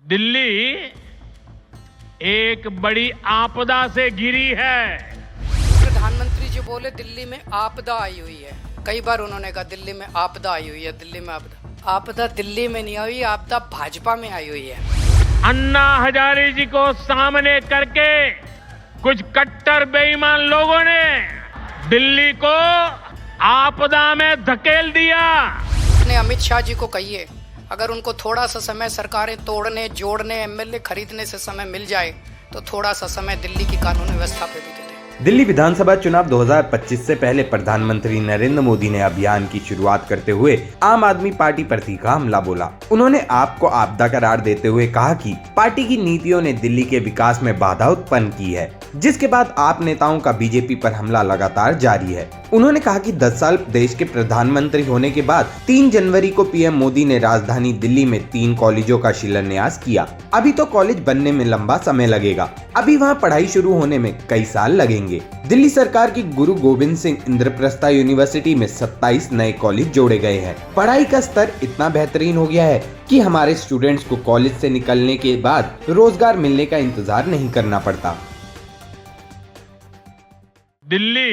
दिल्ली एक बड़ी आपदा से घिरी है। प्रधानमंत्री जी बोले दिल्ली में आपदा आई हुई है। कई बार उन्होंने कहा दिल्ली में आपदा आई हुई है, दिल्ली में आपदा दिल्ली में नहीं आई, आपदा भाजपा में आई हुई है। अन्ना हजारे जी को सामने करके कुछ कट्टर बेईमान लोगों ने दिल्ली को आपदा में धकेल दिया। अपने अमित शाह जी को कहिए, अगर उनको थोड़ा सा समय सरकारें तोड़ने जोड़ने एमएलए खरीदने से समय मिल जाए तो थोड़ा सा समय दिल्ली की कानून व्यवस्था पे भी दे दें। दिल्ली विधानसभा चुनाव 2025 से पहले प्रधानमंत्री नरेंद्र मोदी ने अभियान की शुरुआत करते हुए आम आदमी पार्टी पर तीखा हमला बोला। उन्होंने आप को आपदा करार देते हुए कहा कि पार्टी की नीतियों ने दिल्ली के विकास में बाधा उत्पन्न की है, जिसके बाद आप नेताओं का बीजेपी पर हमला लगातार जारी है। उन्होंने कहा कि 10 साल देश के प्रधानमंत्री होने के बाद 3 जनवरी को पीएम मोदी ने राजधानी दिल्ली में 3 कॉलेजों का शिलान्यास किया। अभी तो कॉलेज बनने में लंबा समय लगेगा, अभी वहां पढ़ाई शुरू होने में कई साल लगेंगे। दिल्ली सरकार की गुरु गोविंद सिंह इंद्रप्रस्थ यूनिवर्सिटी में 27 नए कॉलेज जोड़े गए हैं। पढ़ाई का स्तर इतना बेहतरीन हो गया है कि हमारे स्टूडेंट्स को कॉलेज से निकलने के बाद रोजगार मिलने का इंतजार नहीं करना पड़ता। दिल्ली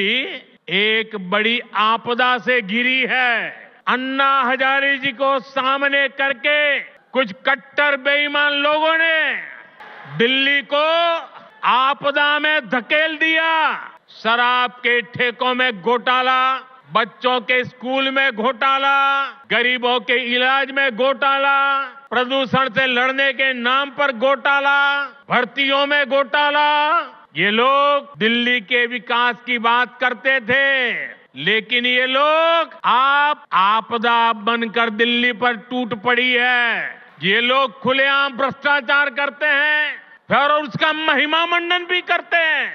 एक बड़ी आपदा से घिरी है। अन्ना हजारे जी को सामने करके कुछ कट्टर बेईमान लोगों ने दिल्ली को आपदा में धकेल दिया। शराब के ठेकों में घोटाला, बच्चों के स्कूल में घोटाला, गरीबों के इलाज में घोटाला, प्रदूषण से लड़ने के नाम पर घोटाला, भर्तियों में घोटाला। ये लोग दिल्ली के विकास की बात करते थे, लेकिन ये लोग आपदा बनकर दिल्ली पर टूट पड़ी है। ये लोग खुलेआम भ्रष्टाचार करते हैं और उसका महिमा मंडन भी करते हैं।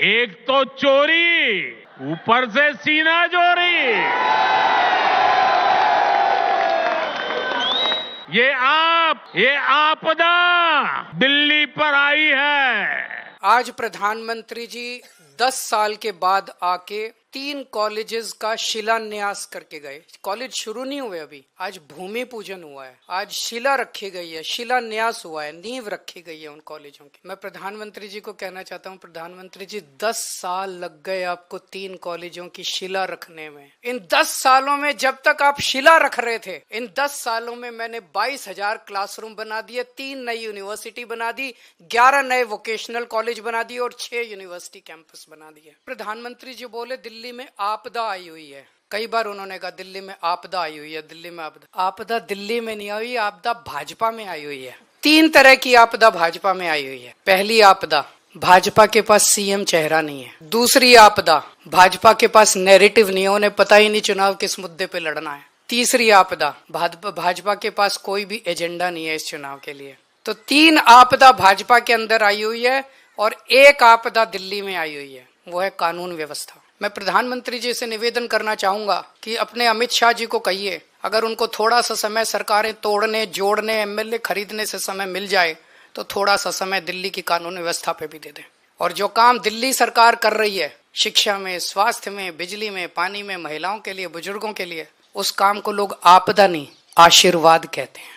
एक तो चोरी, ऊपर से सीना चोरी। ये आपदा दिल्ली पर आई है। आज प्रधानमंत्री जी 10 साल के बाद आके 3 कॉलेजेस का शिलान्यास करके गए। कॉलेज शुरू नहीं हुए अभी, आज भूमि पूजन हुआ है, आज शिला रखी गई है, शिलान्यास हुआ है, नींव रखी गई है उन कॉलेजों की। मैं प्रधानमंत्री जी को कहना चाहता हूँ, प्रधानमंत्री जी 10 साल लग गए आपको 3 कॉलेजों की शिला रखने में। इन 10 सालों में जब तक आप शिला रख रहे थे, इन 10 सालों में मैंने 22,000 क्लासरूम बना दिए, 3 नई यूनिवर्सिटी बना दी, 11 नए वोकेशनल कॉलेज बना दिए और 6 यूनिवर्सिटी कैंपस बना दिए। प्रधानमंत्री जी बोले दिल्ली में आपदा आई हुई है। कई बार उन्होंने कहा दिल्ली में आपदा आई हुई है, दिल्ली में आपदा दिल्ली में नहीं आई, आपदा भाजपा में आई हुई है। 3 तरह की आपदा भाजपा में आई हुई है। पहली आपदा, भाजपा के पास सीएम चेहरा नहीं है। दूसरी आपदा, भाजपा के पास नैरेटिव नहीं है, उन्हें पता ही नहीं चुनाव किस मुद्दे पे लड़ना है। तीसरी आपदा, भाजपा के पास कोई भी एजेंडा नहीं है इस चुनाव के लिए। तो 3 आपदा भाजपा के अंदर आई हुई है और 1 आपदा दिल्ली में आई हुई है, वो है कानून व्यवस्था। मैं प्रधानमंत्री जी से निवेदन करना चाहूंगा कि अपने अमित शाह जी को कहिए, अगर उनको थोड़ा सा समय सरकारें तोड़ने जोड़ने एमएलए खरीदने से समय मिल जाए तो थोड़ा सा समय दिल्ली की कानून व्यवस्था पे भी दे दें। और जो काम दिल्ली सरकार कर रही है शिक्षा में, स्वास्थ्य में, बिजली में, पानी में, महिलाओं के लिए, बुजुर्गों के लिए, उस काम को लोग आपदा नहीं आशीर्वाद कहते हैं।